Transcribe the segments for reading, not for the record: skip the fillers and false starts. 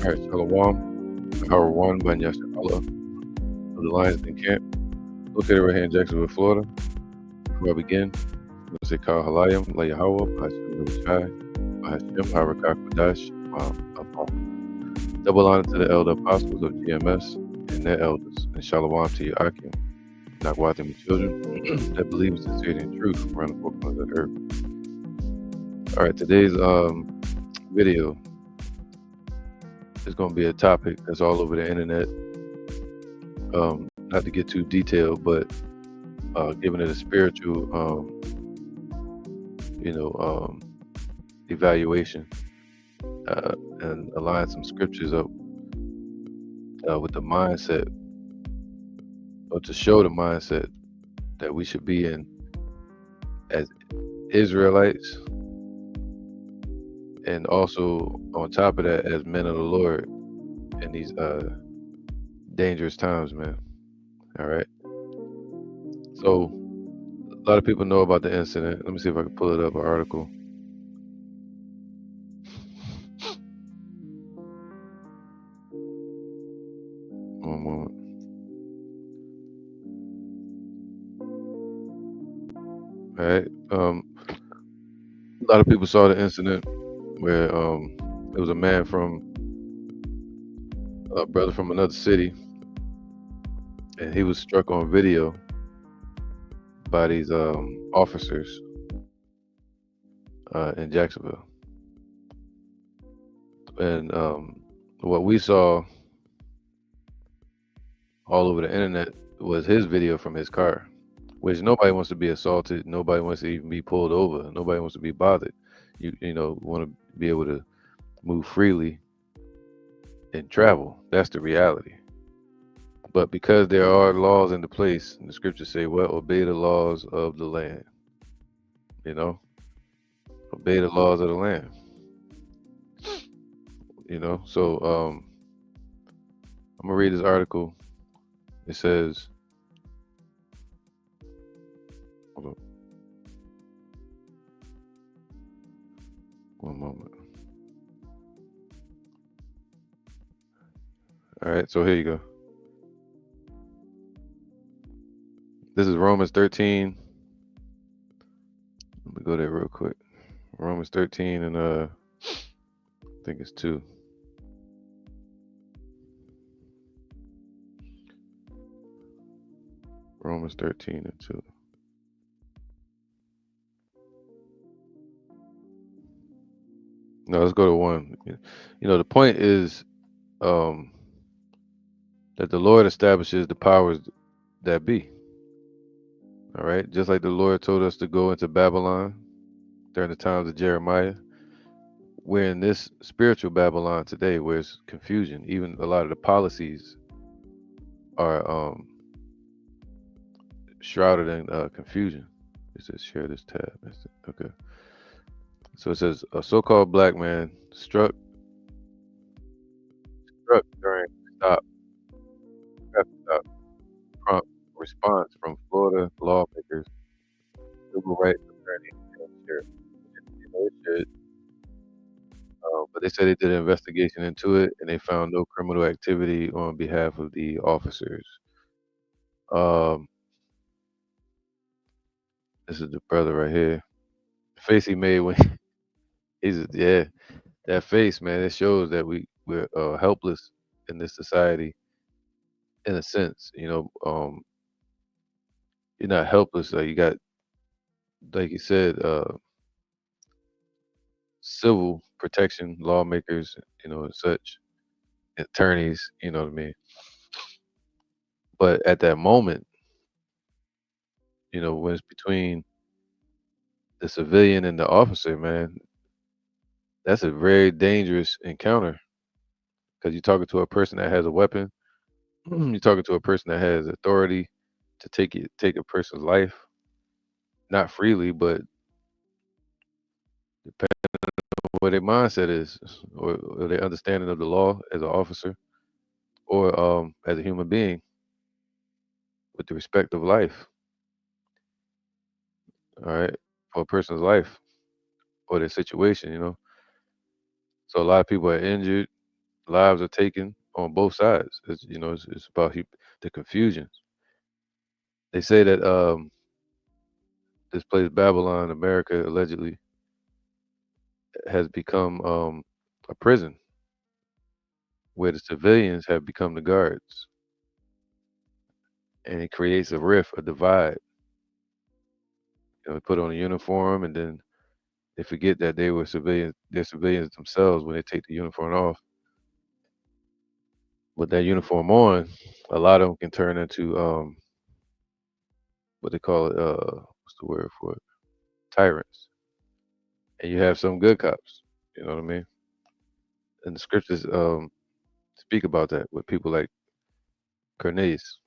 All right, Shalom, Power One, Banya Shakala, of the Lions Den Camp, located right here in Jacksonville, Florida. Before I begin, I'm going to say Kal Halayim, La Yahweh, Bahashim Shai, Bahashim, Harakak Wadash, Allah. Double honor to the elder apostles of GMS and their elders, and Shalom to you, Akim, Nakwatim, children that believe in sincerity and truth around the four corners of the earth. All right, today's video is going to be a topic that's all over the internet. Not to get too detailed, but giving it a spiritual, evaluation and align some scriptures up with the mindset, or to show the mindset that we should be in as Israelites, and also on top of that as men of the Lord in these dangerous times, man. All right. So a lot of people know about the incident. Let me see if I can pull it up, an article. One moment. All right. A lot of people saw the incident where it was a man a brother from another city, and he was struck on video by these officers in Jacksonville. And what we saw all over the internet was his video from his car, which nobody wants to be assaulted. Nobody wants to even be pulled over. Nobody wants to be bothered. You want to be able to move freely and travel. That's the reality. But because there are laws into place, and the scriptures say, well, obey the laws of the land. Obey the laws of the land. So I'm gonna read this article. It says, hold on, one moment. All right, so here you go. This is Romans 13. Let me go there real quick. Romans 13 and I think it's 2. Romans 13 and 2. No, let's go to 1. The point is that the Lord establishes the powers that be. All right, just like the Lord told us to go into Babylon during the times of Jeremiah, we're in this spiritual Babylon today, where it's confusion. Even a lot of the policies are shrouded in confusion. It says share this tab. Okay. So it says a so-called black man struck during traffic stop, prompt response from Florida lawmakers, civil rights attorney, and sheriff. It should, but they said they did an investigation into it, and they found no criminal activity on behalf of the officers. This is the brother right here. The face he made when that face, man, it shows that we're helpless in this society, in a sense. You're not helpless. You got, like you said, civil protection lawmakers, and such, attorneys. You know what I mean? But at that moment, when it's between the civilian and the officer, man, that's a very dangerous encounter, because you're talking to a person that has a weapon. You're talking to a person that has authority to take a person's life, not freely, but depending on what their mindset is, or their understanding of the law as an officer, or as a human being with the respect of life. All right, for a person's life or their situation. So a lot of people are injured. Lives are taken on both sides. It's about the confusion. They say that this place Babylon, America, allegedly has become a prison where the civilians have become the guards, and it creates a rift, a divide. They put on a uniform, and then they forget that they were civilians. They're civilians themselves when they take the uniform off. With that uniform on, a lot of them can turn into what they call it. What's the word for it? Tyrants. And you have some good cops. You know what I mean? And the scriptures speak about that with people like Cornelius.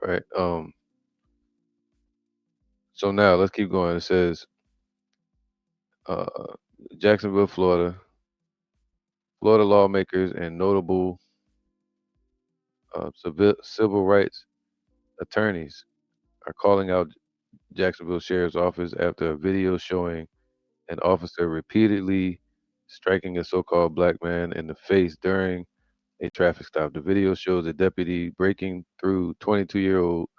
All right. So now let's keep going. It says uh, Jacksonville, Florida. Florida lawmakers and notable civil rights attorneys are calling out Jacksonville Sheriff's Office after a video showing an officer repeatedly striking a so-called black man in the face during a traffic stop. The video shows a deputy breaking through 22-year-old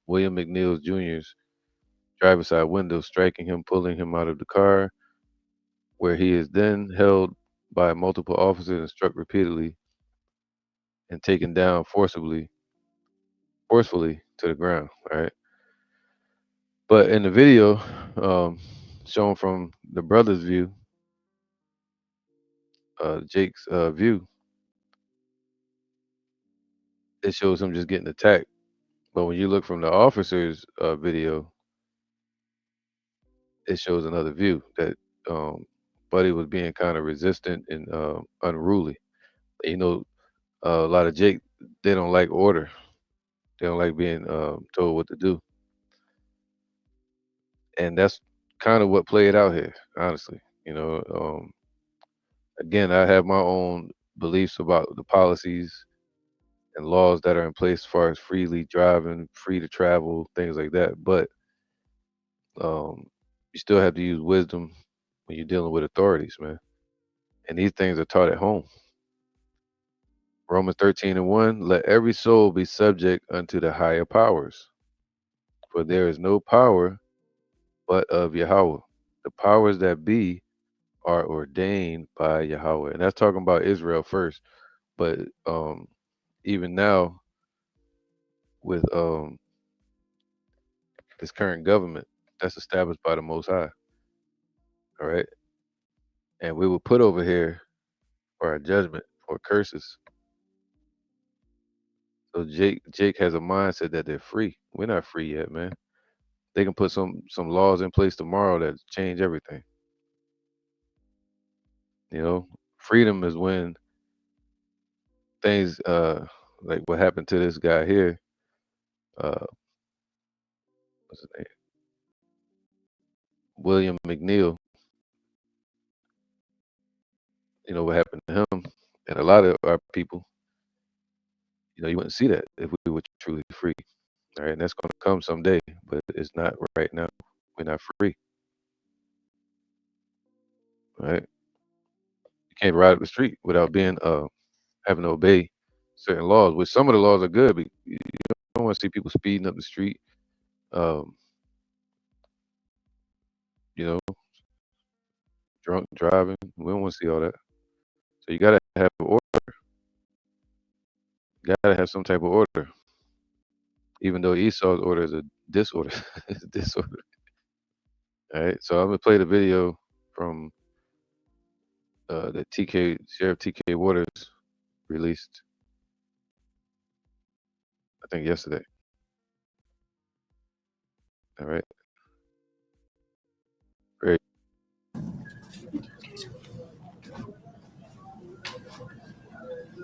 William McNeil Jr.'s driver's side window, striking him, pulling him out of the car, where he is then held by multiple officers and struck repeatedly and taken down forcefully to the ground. All right. But in the video, um, shown from the brother's view, Jake's view, it shows him just getting attacked. But when you look from the officer's video, it shows another view that Buddy was being kind of resistant and unruly. You know, a lot of Jake, they don't like order. They don't like being told what to do, and that's kind of what played out here. Honestly, again, I have my own beliefs about the policies and laws that are in place as far as freely driving, free to travel, things like that. But um, you still have to use wisdom when you're dealing with authorities, man. And these things are taught at home. Romans 13:1, let every soul be subject unto the higher powers, for there is no power but of Yahweh. The powers that be are ordained by Yahweh. And that's talking about Israel first. But even now, with this current government that's established by the Most High, all right? And we were put over here for our judgment, for curses. So Jake has a mindset that they're free. We're not free yet, man. They can put some laws in place tomorrow that change everything. You know, freedom is when things like what happened to this guy here. Uh, what's his name? William McNeil. You know what happened to him, and a lot of our people. You wouldn't see that if we were truly free. All right, and that's going to come someday, but it's not right now. We're not free. All right, you can't ride up the street without being having to obey certain laws. Which some of the laws are good, but you don't want to see people speeding up the street. Um, you know, drunk driving. We don't want to see all that. So you gotta have order. You gotta have some type of order. Even though Esau's order is a disorder, it's a disorder. All right. So I'm gonna play the video from that Sheriff TK Waters released, I think yesterday. All right. Great.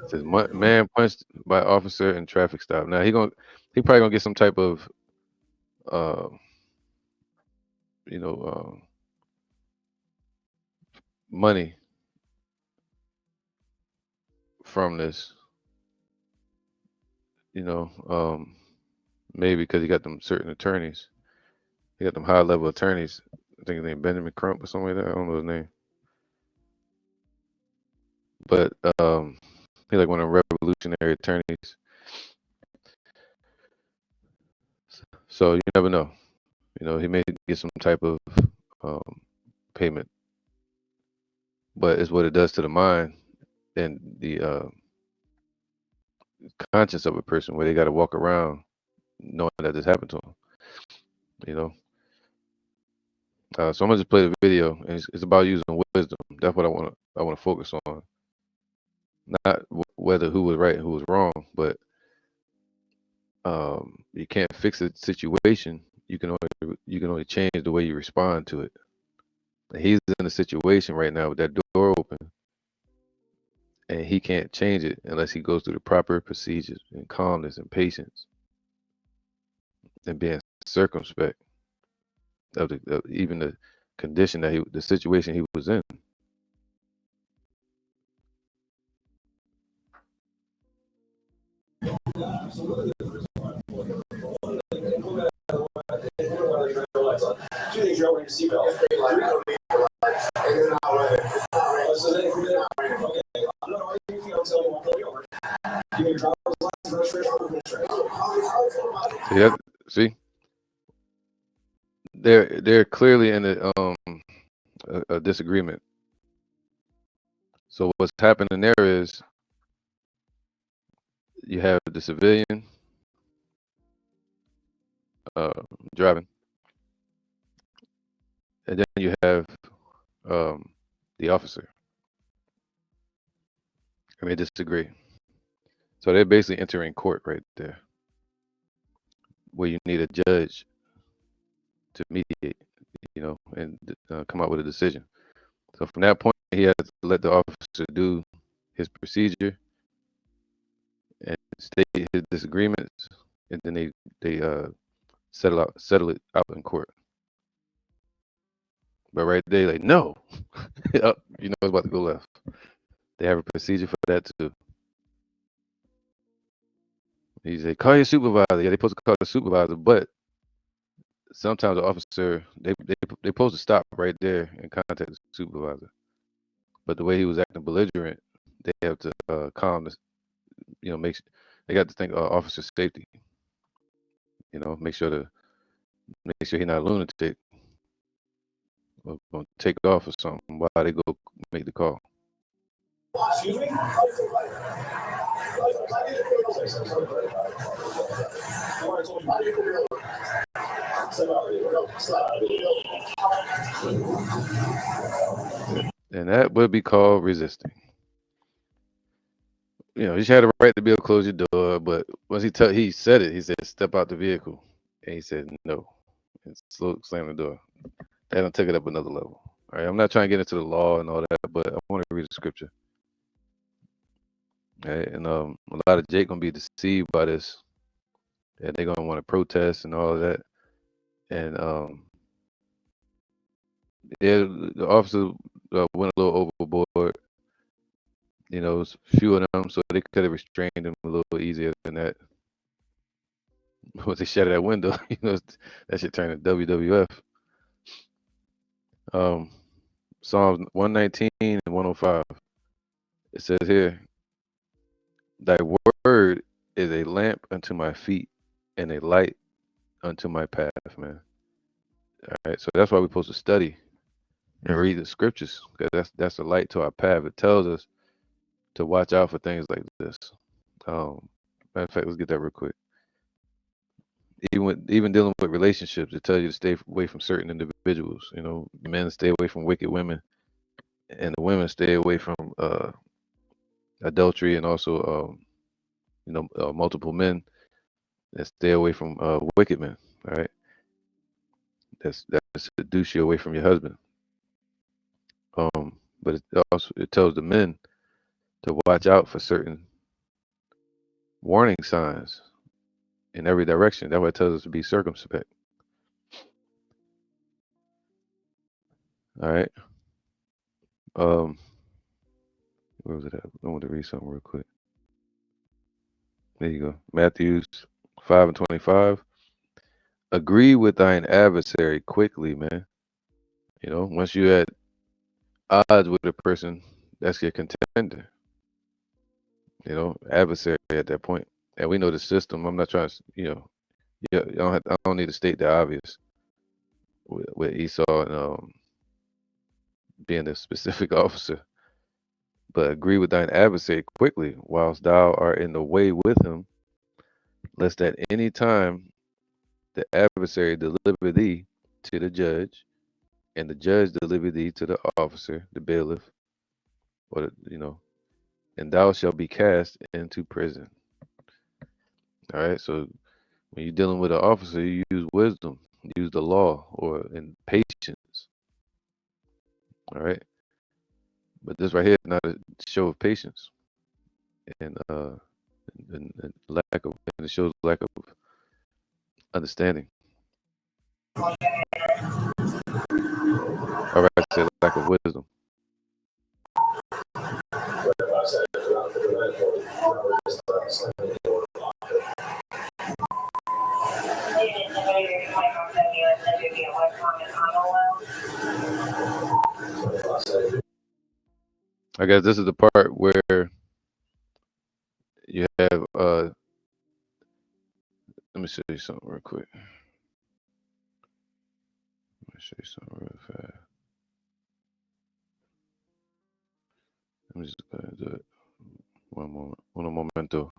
It says man punched by officer in traffic stop. Now he probably gonna get some type of uh you know money from this. You know, maybe because he got them certain attorneys. He got them high level attorneys. I think his name Benjamin Crump or something like that. I don't know his name. But he's like one of the revolutionary attorneys. So you never know. You know, he may get some type of payment, but it's what it does to the mind and the conscience of a person, where they got to walk around knowing that this happened to them. You know. So I'm gonna just play the video, and it's about using wisdom. That's what I want to focus on, not whether who was right and who was wrong, but you can't fix a situation. You can only change the way you respond to it. And he's in a situation right now with that door open, and he can't change it unless he goes through the proper procedures and calmness and patience and being circumspect of even the condition that the situation he was in. See, they're clearly in a disagreement. So what's happening there is you have the civilian driving, and then you have the officer, and they disagree. So they're basically entering court right there, where you need a judge to mediate, you know, and come out with a decision. So from that point, he has to let the officer do his procedure and state his disagreements, and then they settle it out in court. But right there, like, no, oh, you know it's about to go left. They have a procedure for that too. He said, call your supervisor. Yeah, they supposed to call the supervisor, but sometimes the officer they supposed to stop right there and contact the supervisor. But the way he was acting belligerent, they have to calm this. You know, they got to think officer safety. You know, make sure he's not a lunatic or gonna take off or something while they go make the call. Excuse me? And that would be called resisting. You know, you had a right to be able to close your door, but once he said it, he said, step out the vehicle. And he said, no. And slam the door. That done took it up another level. All right, I'm not trying to get into the law and all that, but I want to read the scripture. All right, and a lot of Jake gonna be deceived by this, and they're gonna want to protest and all of that. And yeah, the officer went a little overboard. You know, it was a few of them, so they could have restrained him a little easier than that. Once they shattered that window, you know, that shit turned to WWF. Psalms 119 and 105. It says here, thy word is a lamp unto my feet and a light unto my path, man. All right, so that's why we're supposed to study and read the scriptures, because that's a light to our path. It tells us to watch out for things like this. Matter of fact, let's get that real quick. Even dealing with relationships, it tells you to stay away from certain individuals. You know, men stay away from wicked women, and the women stay away from adultery, and also you know, multiple men that stay away from wicked men. All right, that's seduce you away from your husband. But it tells the men to watch out for certain warning signs in every direction. That's why it tells us to be circumspect. All right. Where was it at? I want to read something real quick. There you go. Matthew 5 and 25. Agree with thine adversary quickly, man. You know, once you're at odds with a person, that's your contender. adversary at that point. And we know the system. I'm not trying to, yeah, I don't need to state the obvious with Esau and being a specific officer, but agree with thine adversary quickly, whilst thou art in the way with him, lest at any time the adversary deliver thee to the judge, and the judge deliver thee to the officer, the bailiff, or and thou shalt be cast into prison. All right. So when you're dealing with an officer, you use wisdom, use the law, or in patience. All right. But this right here is not a show of patience, and lack of, and it shows lack of understanding. All right, I said lack of wisdom. I guess this is the part where you have let me show you something real quick. Let me show you something real fast. Let me just go ahead and do it. One moment. Un momento.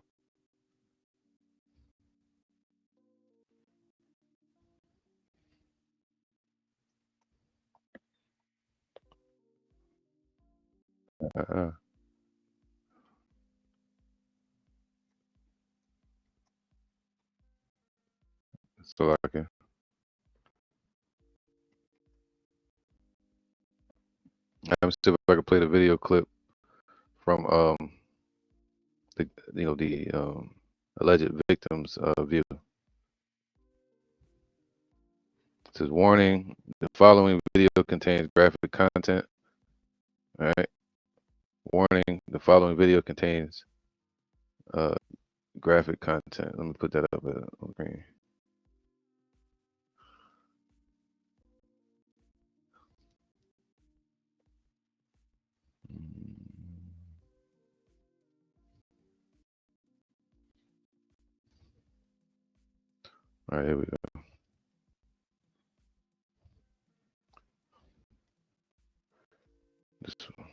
So I can. I'm still if I can play the video clip from the alleged victim's view. It says warning: the following video contains graphic content. All right. Warning: the following video contains graphic content. Let me put that up on screen. All right, here we go. This one.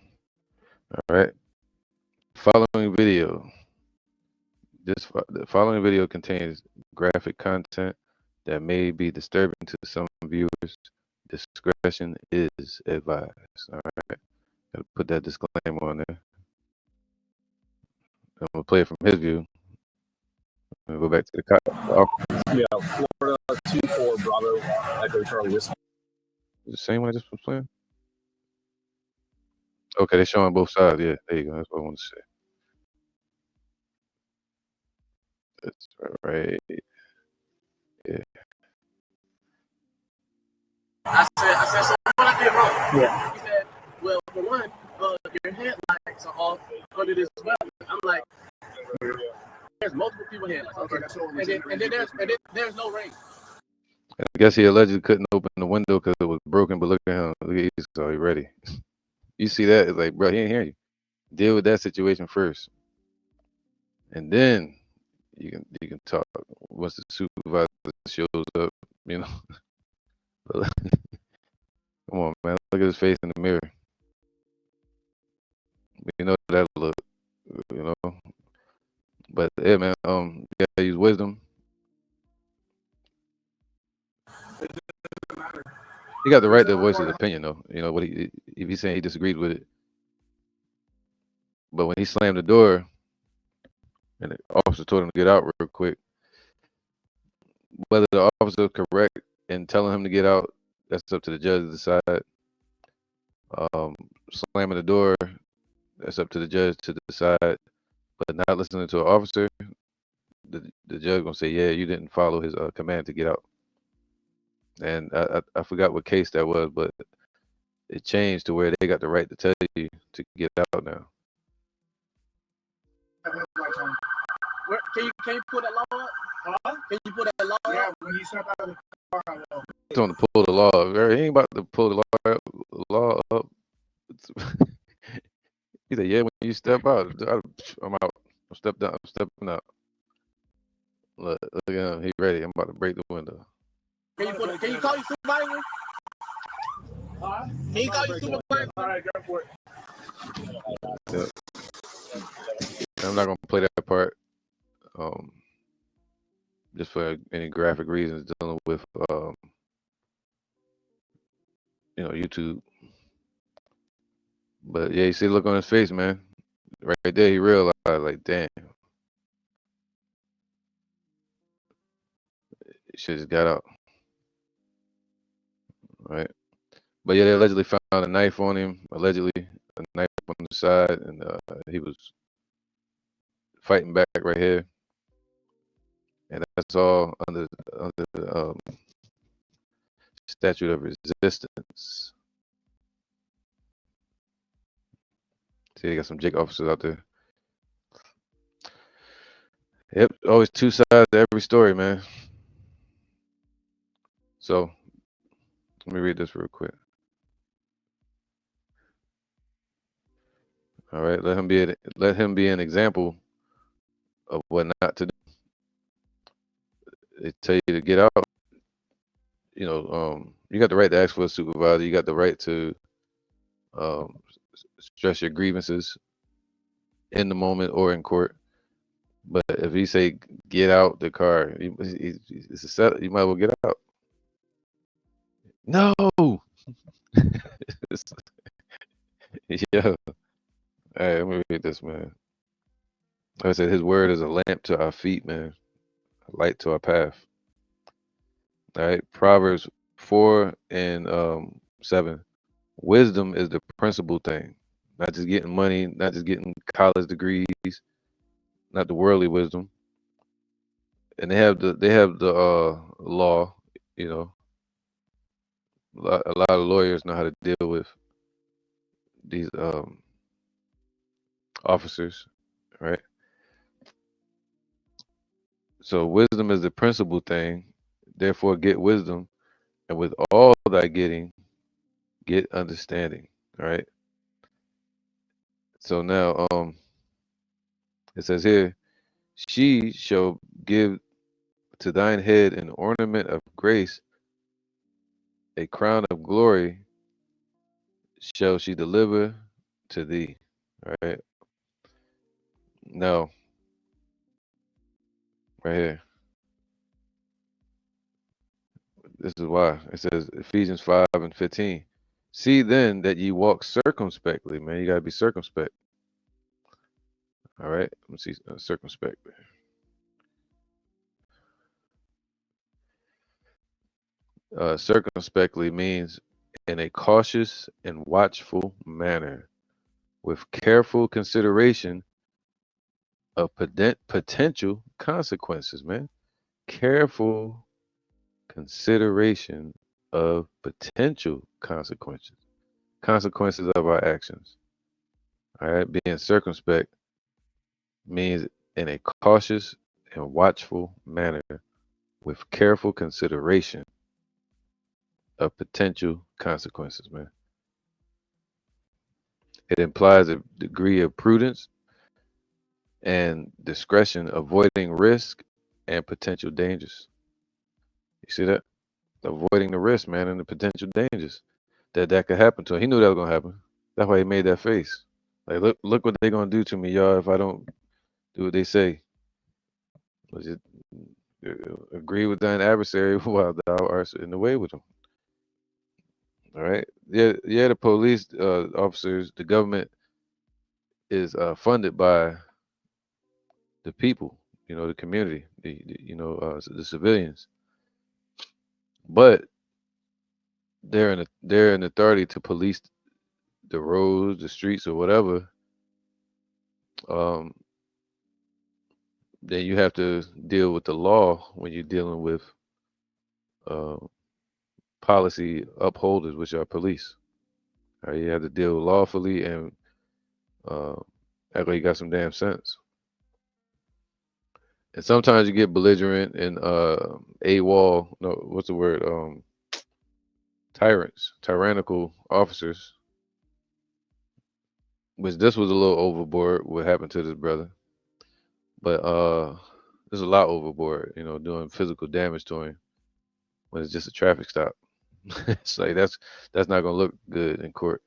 All right. Following video. The following video contains graphic content that may be disturbing to some viewers. Discretion is advised. All right. Gotta put that disclaimer on there. I'm gonna play it from his view. I'm gonna go back to the cop. Yeah, Florida 2-4 Bravo Echo Charlie Whiskey. The same one I just was playing? Okay, they're showing both sides. Yeah, there you go. That's what I want to say. That's right. Yeah. I said, so what I did wrong? Yeah. He said, well, for one, your headlights are off under this weather. I'm like, there's multiple people headlights. Okay, and then there's no rain. I guess he allegedly couldn't open the window because it was broken, but look at him. Look at Esau, he ready. You see that? It's like, bro, he ain't hear you. Deal with that situation first. And then you can talk once the supervisor shows up, you know. Come on, man. Look at his face in the mirror. You know that look, you know. But yeah, man, you gotta use wisdom. He got the right to voice his opinion, though. You know what if he's saying he disagreed with it. But when he slammed the door and the officer told him to get out real quick, whether the officer is correct in telling him to get out, that's up to the judge to decide. Slamming the door, that's up to the judge to decide. But not listening to an officer, the judge gonna say, yeah, you didn't follow his command to get out. And I forgot what case that was, but it changed to where they got the right to tell you to get out now. Can you pull that law up? Huh? Can you pull that law up? Yeah, when you step out of the car, He's going to pull the law up. He ain't about to pull the law up. He said, yeah, when you step out, I'm out. Step down. I'm stepping out. Look at him. He ready. I'm about to break the window. Can you call your supervisor? Can you call your supervisor? All right, go for it. Yep. I'm not gonna play that part. Just for any graphic reasons dealing with YouTube. But yeah, you see the look on his face, man. Right there, he realized, like, damn, shit just got out. Right. But yeah, they allegedly found a knife on him. Allegedly, a knife on the side, and he was fighting back right here. And that's all under the statute of resistance. See, they got some JIC officers out there. Yep, always two sides to every story, man. So let me read this real quick. All right, let him be an example of what not to do. They tell you to get out. You got the right to ask for a supervisor. You got the right to stress your grievances in the moment or in court. But if he say get out the car, it's a set. You might as well get out. No. Yeah. All right, let me read this, man. Like I said, his word is a lamp to our feet, man, a light to our path. All right, Proverbs 4 and 7. Wisdom is the principal thing, not just getting money, not just getting college degrees, not the worldly wisdom. And they have the law, you know. A lot of lawyers know how to deal with these officers, right? So wisdom is the principal thing. Therefore, get wisdom, and with all thy getting, get understanding. All right. So now, it says here, she shall give to thine head an ornament of grace, a crown of glory shall she deliver to thee. All right. Now, right here. This is why. It says Ephesians 5 and 15. See then that ye walk circumspectly, man. You gotta be circumspect. All right. Let me see circumspect. Circumspectly means in a cautious and watchful manner, with careful consideration of potential consequences, man. Careful consideration of potential consequences of our actions. All right, being circumspect means in a cautious and watchful manner with careful consideration of potential consequences, man. It implies a degree of prudence and discretion, avoiding risk and potential dangers. You see that? Avoiding the risk, man, and the potential dangers that could happen to him. He knew that was gonna happen. That's why he made that face. Like, look what they're gonna do to me, y'all, if I don't do what they say. Just agree with thine adversary while thou art in the way with him. All right. Yeah, the police officers, the government is funded by the people, the community, the civilians. But they're an authority to police the roads, the streets, or whatever. Then you have to deal with the law when you're dealing with policy upholders, which are police. All right, you have to deal lawfully and act like you got some damn sense. And sometimes you get belligerent and AWOL. No, what's the word? Tyrannical officers. Which this was a little overboard. What happened to this brother? But there's a lot overboard, doing physical damage to him when it's just a traffic stop. It's like that's not gonna look good in court.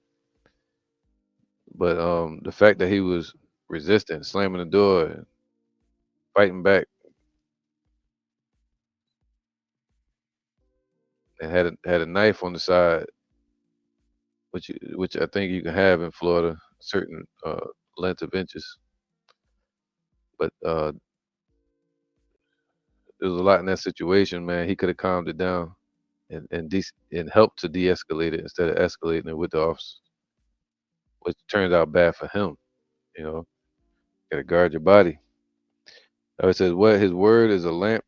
But the fact that he was resisting, slamming the door, and fighting back, and had a knife on the side, which I think you can have in Florida, certain length of inches. But there was a lot in that situation, man. He could have calmed it down and helped to de-escalate it instead of escalating it with the officer, which turned out bad for him. You know, gotta guard your body. It says, "What his word is a lamp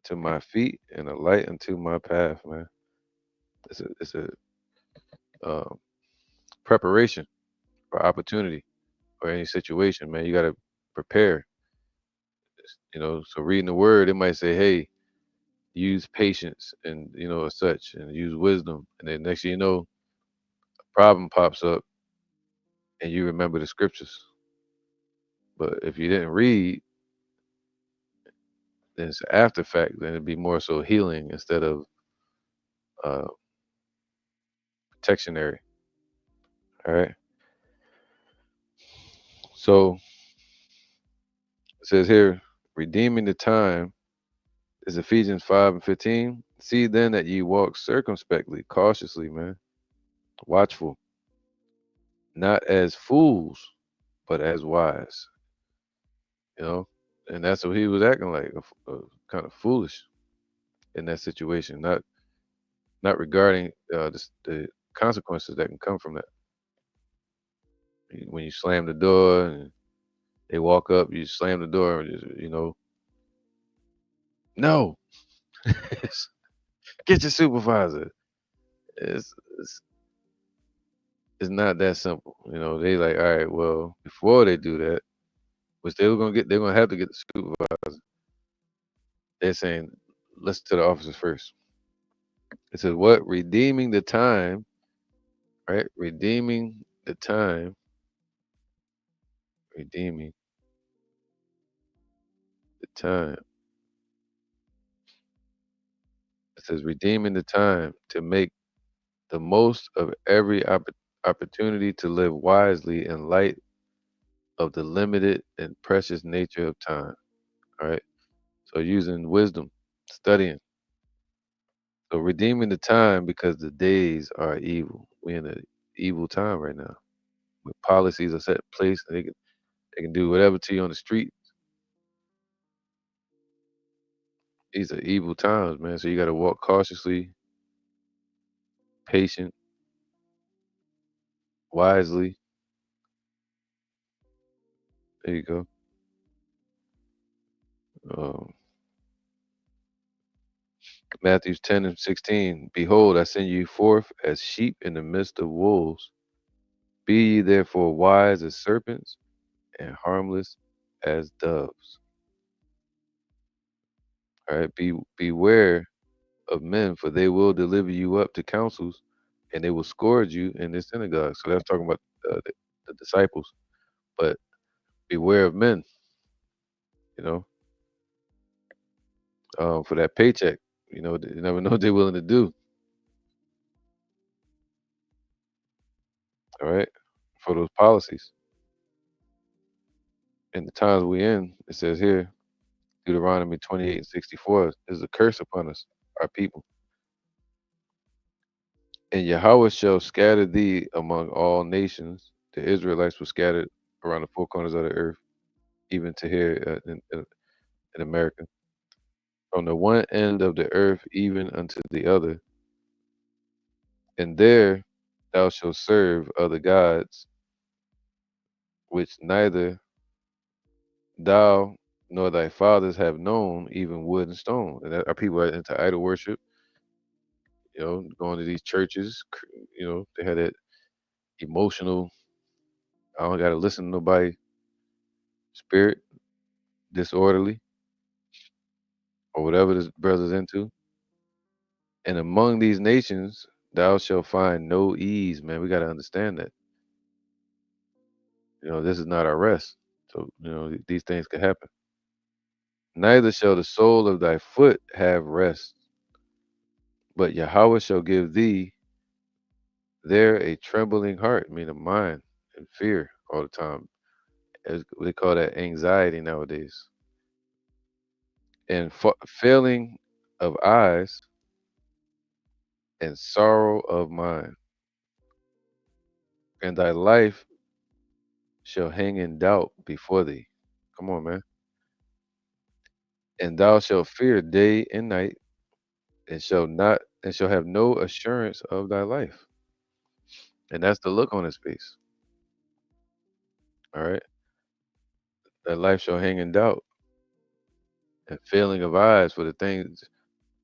to my feet and a light unto my path." Man, it's a uh, preparation for opportunity or any situation. Man, you gotta prepare. So reading the word, it might say, "Hey, use patience and such, and use wisdom." And then next thing you know, a problem pops up, and you remember the scriptures. But if you didn't read, then it's after fact. Then it'd be more so healing instead of uh, protectionary. All right. So it says here, redeeming the time is Ephesians 5:15. See then that ye walk circumspectly, cautiously, man, watchful, not as fools, but as wise. You know, and that's what he was acting like, kind of foolish in that situation, not regarding the consequences that can come from that. When you slam the door and they walk up, you slam the door, and no, get your supervisor. It's, it's it's not that simple. They like, all right, well, before they do that, which they're gonna have to get the supervisor. They're saying, listen to the officers first. It says what? Redeeming the time, right? Redeeming the time, redeeming the time. It says redeeming the time to make the most of every opportunity to live wisely in light of the limited and precious nature of time. All right. So using wisdom, studying. So redeeming the time because the days are evil. We're in an evil time right now. Where policies are set in place, and they can do whatever to you on the street. These are evil times, man. So you got to walk cautiously, patient, wisely. There you go. Um, Matthew 10:16. Behold, I send you forth as sheep in the midst of wolves. Be ye therefore wise as serpents and harmless as doves. All right. Beware of men, for they will deliver you up to councils, and they will scourge you in the synagogue. So that's talking about the disciples. But beware of men, you know, for that paycheck. You never know what they're willing to do. All right, for those policies. In the times we in, it says here, Deuteronomy 28:64, is a curse upon us, our people. And Yahweh shall scatter thee among all nations. The Israelites were scattered around the four corners of the earth, even to here in America. From the one end of the earth even unto the other. And there thou shalt serve other gods, which neither thou nor thy fathers have known, even wood and stone. And our people are into idol worship, going to these churches. They had that emotional, I don't got to listen to nobody spirit, disorderly, or whatever this brother's into. And among these nations, thou shalt find no ease, man. We got to understand that. This is not our rest. So, these things could happen. Neither shall the sole of thy foot have rest, but Yahweh shall give thee there a trembling heart, meaning a mind and fear all the time. As they call that anxiety nowadays. And failing of eyes and sorrow of mind. And thy life shall hang in doubt before thee. Come on, man. And thou shalt fear day and night, and shall have no assurance of thy life. And that's the look on his face. All right. That life shall hang in doubt and failing of eyes for the things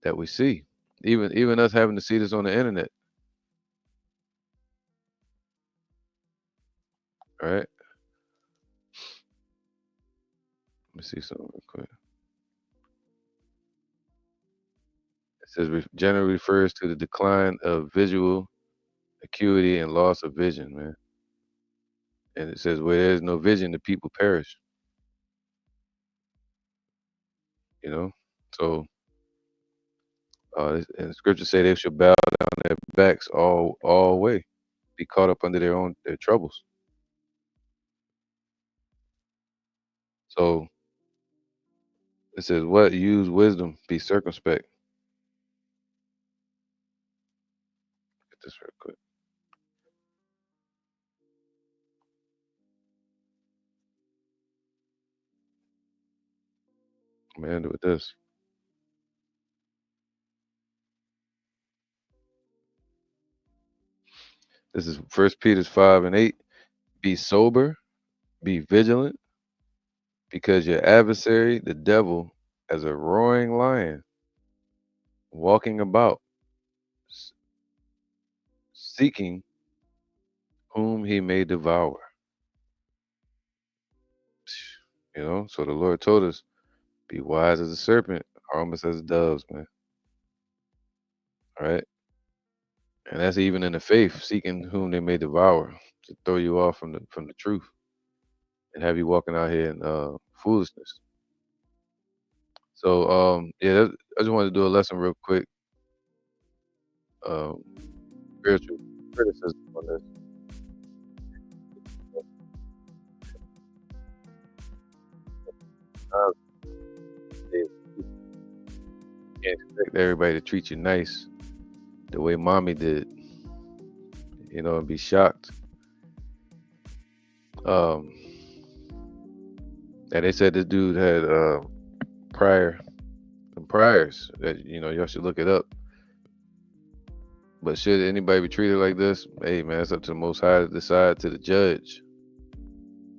that we see. Even us having to see this on the internet. All right. Let me see something real quick. It says generally refers to the decline of visual acuity and loss of vision, man. And it says where there's no vision, the people perish. You know, so and the scriptures say they shall bow down their backs all way, be caught up under their troubles. So it says, "What use wisdom? Be circumspect." Get this real quick. I'm gonna end it with this. This is First Peter 5:8. Be sober, be vigilant, because your adversary, the devil, as a roaring lion, walking about, s- seeking whom he may devour. So the Lord told us, be wise as a serpent, harmless as doves, man. All right. And that's even in the faith, seeking whom they may devour, to throw you off from the truth and have you walking out here in foolishness. So yeah, I just wanted to do a lesson real quick. Um, spiritual criticism on this. Uh, You can't expect everybody to treat you nice the way mommy did, and be shocked. Um, and they said this dude had priors that y'all should look it up. But should anybody be treated like this? Hey man, it's up to the Most High to decide, to the judge.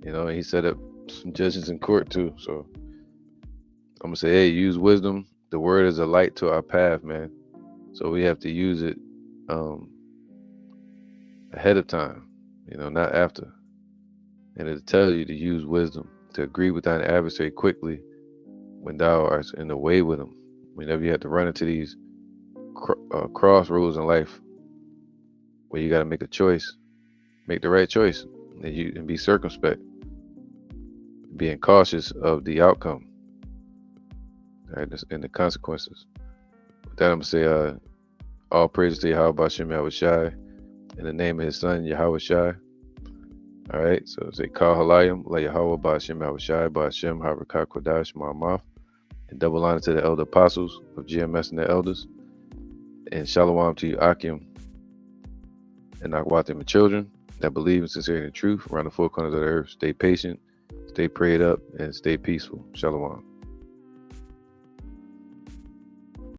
And he set up some judges in court too. So I'm gonna say, hey, use wisdom. The word is a light to our path, man. So we have to use it um, ahead of time, not after. And it'll tell you to use wisdom, to agree with thine adversary quickly when thou art in the way with him. Whenever you have to run into these crossroads in life where you got to make a choice, make the right choice, and be circumspect, being cautious of the outcome, right, and the consequences. With that, I'm gonna say, all praises to Yahweh Bashem Yahweh Shai, in the name of his son Yahweh Shai. All right, so say Kal Halayim, La Yahweh Bashem Yahweh Shai, Bashem Harakah Kodash Ma'amaf, and double honor to the elder apostles of GMS and the elders, and Shalom to you Akim and Akwatim and children that believe in sincerity and truth around the four corners of the earth. Stay patient, stay prayed up, and stay peaceful. Shalom.